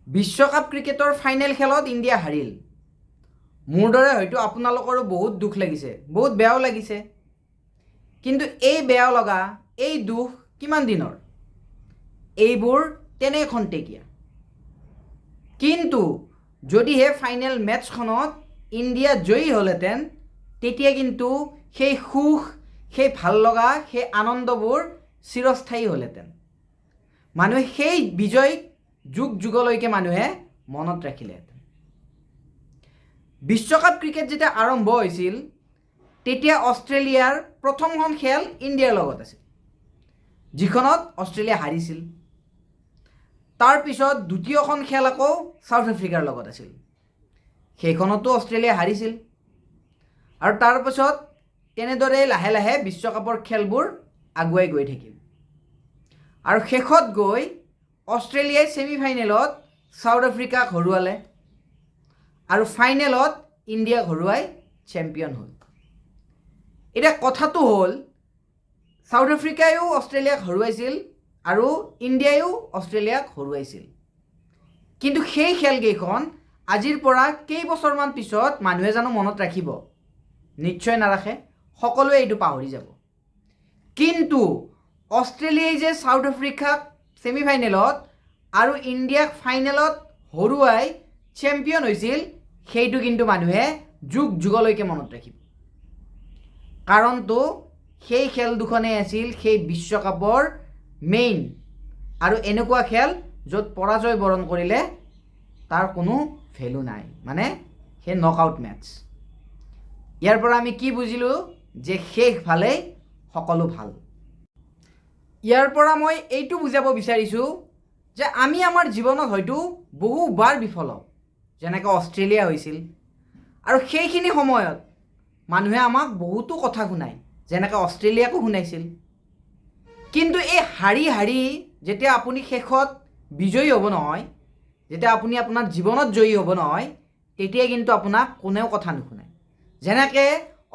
বিশ্বকাপ ক্ৰিকেটৰ ফাইনেল খেলত ইণ্ডিয়া হাৰিল। মোৰ দৰে হয়তো আপোনালোকৰো বহুত দুখ লাগিছে, বহুত বেয়াও লাগিছে। কিন্তু এই বেয়া লগা, এই দুখ কিমান দিনৰ? এইবোৰ তেনে খন্তেকীয়া। কিন্তু যদিহে ফাইনেল মেটছখনত ইণ্ডিয়া জয়ী হ'লহেঁতেন, তেতিয়া কিন্তু সেই সুখ, সেই ভাল লগা, সেই আনন্দবোৰ চিৰস্থায়ী হ'লহেঁতেন। মানুহে সেই বিজয়ক যুগ যুগলৈকে মানুহে মনত ৰাখিলেহেঁতেন। বিশ্বকাপ ক্ৰিকেট যেতিয়া আৰম্ভ হৈছিল, তেতিয়া অষ্ট্ৰেলিয়াৰ প্ৰথমখন খেল ইণ্ডিয়াৰ লগত আছিল, যিখনত অষ্ট্ৰেলিয়া হাৰিছিল। তাৰপিছত দ্বিতীয়খন খেল আকৌ ছাউথ আফ্ৰিকাৰ লগত আছিল, সেইখনতো অষ্ট্ৰেলিয়া হাৰিছিল। আৰু তাৰপিছত তেনেদৰে লাহে লাহে বিশ্বকাপৰ খেলবোৰ আগুৱাই গৈ থাকিল। আৰু শেষত গৈ অষ্ট্ৰেলিয়াই ছেমিফাইনেলত ছাউথ আফ্ৰিকাক হৰুৱালে আৰু ফাইনেলত ইণ্ডিয়াক হৰুৱাই চেম্পিয়ন হ'ল। এতিয়া কথাটো হ'ল, ছাউথ আফ্ৰিকায়ো অষ্ট্ৰেলিয়াক হৰুৱাইছিল আৰু ইণ্ডিয়ায়ো অষ্ট্ৰেলিয়াক হৰুৱাইছিল। কিন্তু সেই খেলকেইখন আজিৰ পৰা কেইবছৰমান পিছত মানুহে জানো মনত ৰাখিব? নিশ্চয় নাৰাখে, সকলোৱে এইটো পাহৰি যাব। কিন্তু অষ্ট্ৰেলিয়াই যে ছাউথ আফ্ৰিকাক ছেমিফাইনেলত আৰু ইণ্ডিয়াক ফাইনেলত হৰুৱাই চেম্পিয়ন হৈছিল, সেইটো কিন্তু মানুহে যুগ যুগলৈকে মনত ৰাখিব। কাৰণটো সেই খেল দুখনেই আছিল সেই বিশ্বকাপৰ মেইন আৰু এনেকুৱা খেল য'ত পৰাজয় বৰণ কৰিলে তাৰ কোনো ভেলু নাই, মানে সেই নকআউট মেটছ। ইয়াৰ পৰা আমি কি বুজিলোঁ? যে শেষ ভালেই সকলো ভাল। ইয়াৰ পৰা মই এইটো বুজাব বিচাৰিছোঁ যে আমি আমাৰ জীৱনত হয়তো বহুবাৰ বিফল হওঁ, যেনেকৈ অষ্ট্ৰেলিয়া হৈছিল। আৰু সেইখিনি সময়ত মানুহে আমাক বহুতো কথা শুনায়, যেনেকৈ অষ্ট্ৰেলিয়াকো শুনাইছিল। কিন্তু এই হাৰি হাৰি যেতিয়া আপুনি শেষত বিজয়ী হ'ব নহয়, যেতিয়া আপুনি আপোনাৰ জীৱনত জয়ী হ'ব নহয়, তেতিয়া কিন্তু আপোনাক কোনেও কথা নুশুনায়। যেনেকৈ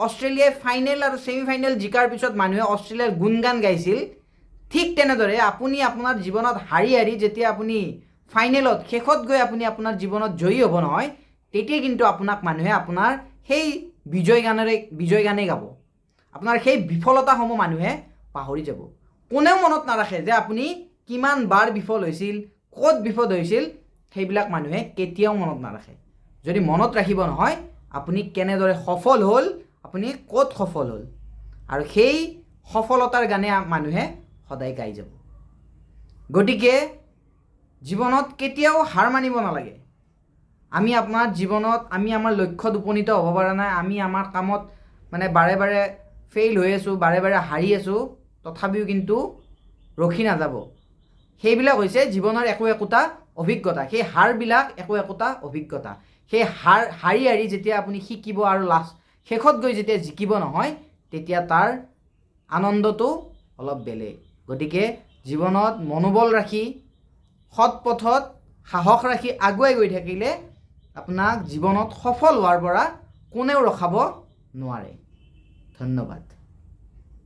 অষ্ট্ৰেলিয়াই ফাইনেল আৰু ছেমিফাইনেল জিকাৰ পিছত মানুহে অষ্ট্ৰেলিয়াৰ গুণগান গাইছিল, ঠিক তেনেদৰে আপুনি আপোনাৰ জীৱনত হাৰি হাৰি যেতিয়া আপুনি ফাইনেলত শেষত গৈ আপুনি আপোনাৰ জীৱনত জয়ী হ'ব নহয়, তেতিয়া কিন্তু আপোনাক মানুহে আপোনাৰ সেই বিজয় গানেই গাব। আপোনাৰ সেই বিফলতাসমূহ মানুহে পাহৰি যাব। কোনেও মনত নাৰাখে যে আপুনি কিমান বাৰ বিফল হৈছিল, ক'ত বিফল হৈছিল, সেইবিলাক মানুহে কেতিয়াও মনত নাৰাখে। যদি মনত ৰাখিব নহয়, আপুনি কেনেদৰে সফল হ'ল, আপুনি ক'ত সফল হ'ল, আৰু সেই সফলতাৰ গানে মানুহে সদায় গাই যাব। গতিকে জীৱনত কেতিয়াও হাৰ মানিব নালাগে। আমি আপোনাৰ জীৱনত আমি আমাৰ লক্ষ্যত উপনীত হ'ব পৰা নাই, আমি আমাৰ কামত মানে বাৰে বাৰে ফেইল হৈ আছোঁ, বাৰে বাৰে হাৰি আছোঁ, তথাপিও কিন্তু ৰখি নাযাব। সেইবিলাক হৈছে জীৱনৰ একো একোটা অভিজ্ঞতা। সেই হাৰবিলাক একো একোটা অভিজ্ঞতা। সেই হাৰি হাৰি যেতিয়া আপুনি শিকিব আৰু শেষত গৈ যেতিয়া জিকিব নহয়, তেতিয়া তাৰ আনন্দটো অলপ বেলেগ। গতিকে জীৱনত মনোবল ৰাখি, সৎ পথত সাহস ৰাখি আগুৱাই গৈ থাকিলে আপোনাক জীৱনত সফল হোৱাৰ পৰা কোনেও ৰখাব নোৱাৰে। ধন্যবাদ।